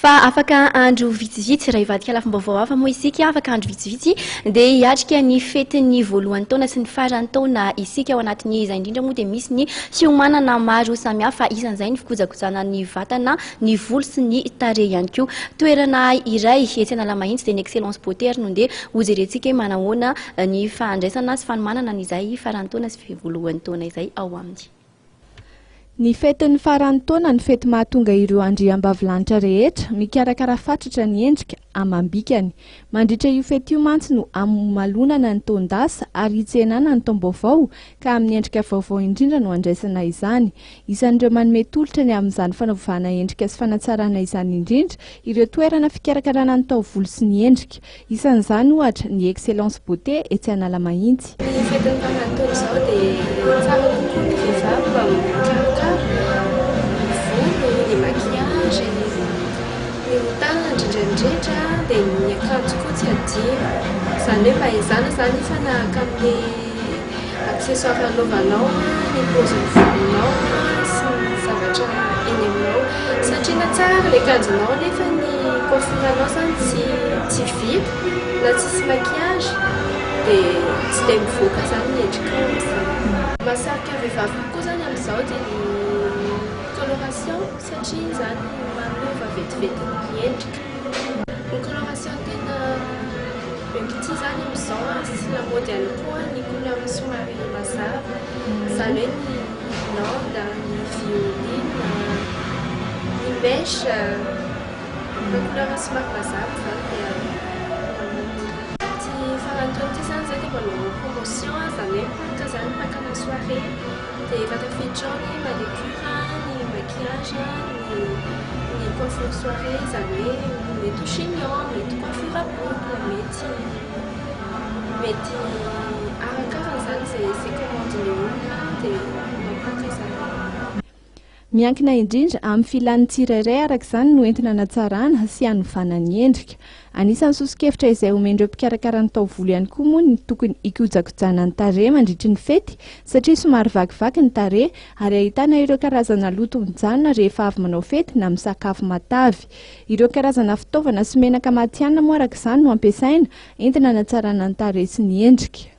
Fa afaka andro vitsivitsy raha ivadika lafim-baovao hafa moa isika afaka andro vitsivitsy dia hiatrika ny fetin'ny voalohany taona sy ny faran'ny taona isika ao anatin'izay indrindra moa dia misy ny fiomanana maro samihafa isan'izay ny fikojakojana ny vatana ny volo sy ny tarehy ihany koa. Toerana iray etsy Analamahitsy dia ny Exellence beauté no dia hojerentsika manahoana ny fandraisana sy fanomanana n'izay faran'ny taona sy voalohany taona izay ao aminy. Ny fetin'ny faran'ny taona ny fety mahatonga ireo andriambavilanitra rehetra mikarakara fatratra ny endrika amam-bikany. Mandritra io fety io mantsy no amalonana ny taondasa ary hitsenana ny taom-baovao ka amin'ny endrika vaovao indrindra no andraisana izany. Isan'ireo manome tolotra ny amin'izany fanaovana endrika sy fanatsarana izany indrindra ireo toerana fikarakarana ny taovolo sy ny endrika. Isan'izany ohatra ny Exellence beauté etsy Analamahitsy. Ny fetin'ny faran'ny taona izao dia tsara kokoa ny vehivavy mikarakara ny maquillage, ny tanana indrindrandrindra dia ny akanjo koa tsy adino. Izany hoe fahaizana izany fanaraka amin'ny accessoire anaovanao, ny paozin'ny volonao sy ny zavatra eny aminao. Satria na tsara ilay akanjonao nefa ny coiffuranao izany tsy vita na tsisy maquillage dia tsy dia mivoaka izany ny endrikao amin'izany. Mahasarika vehivavy kokoa izany amin'izao dia coloration satria izany manova vetivety ny endrika. Ny coloration tena bebity izany amin'izao sy lamaody ihany koa ny couleur somary mazava. Izany hoe ny blonde, ny violine, ny mèche, ny couleur somary mazava izany dia ty faran'ny taona ty izany dia manao promotion izany hoe paka izany pakana soirée dia efa tafiditra ny manicure, ny maquillage, ny coiffure soirée izany hoe mety chignon, mety coiffure à boucle, mety arakaraka izany izay commandiny olona dia mampaka izany. Miankina indrindra amin'ny filan'ny tsirairay araka izany no entina natsarana sy hanovana ny endrika. Anisan'ny sosikevitra izay omen'ireo mpikarakara ny taovolo ihany koa moa ny tokony hikojakojana ny tarehy mandritra ny fety satria somary vakivaky ny tarehy ary ahitana ireo karazana loto mijanona rehefa avy manao fety na misakafo matavy. Ireo karazana fitaovana sy menaka matihanina moa araka izany no ampiasaina entina natsarana ny tarehy sy ny endrika.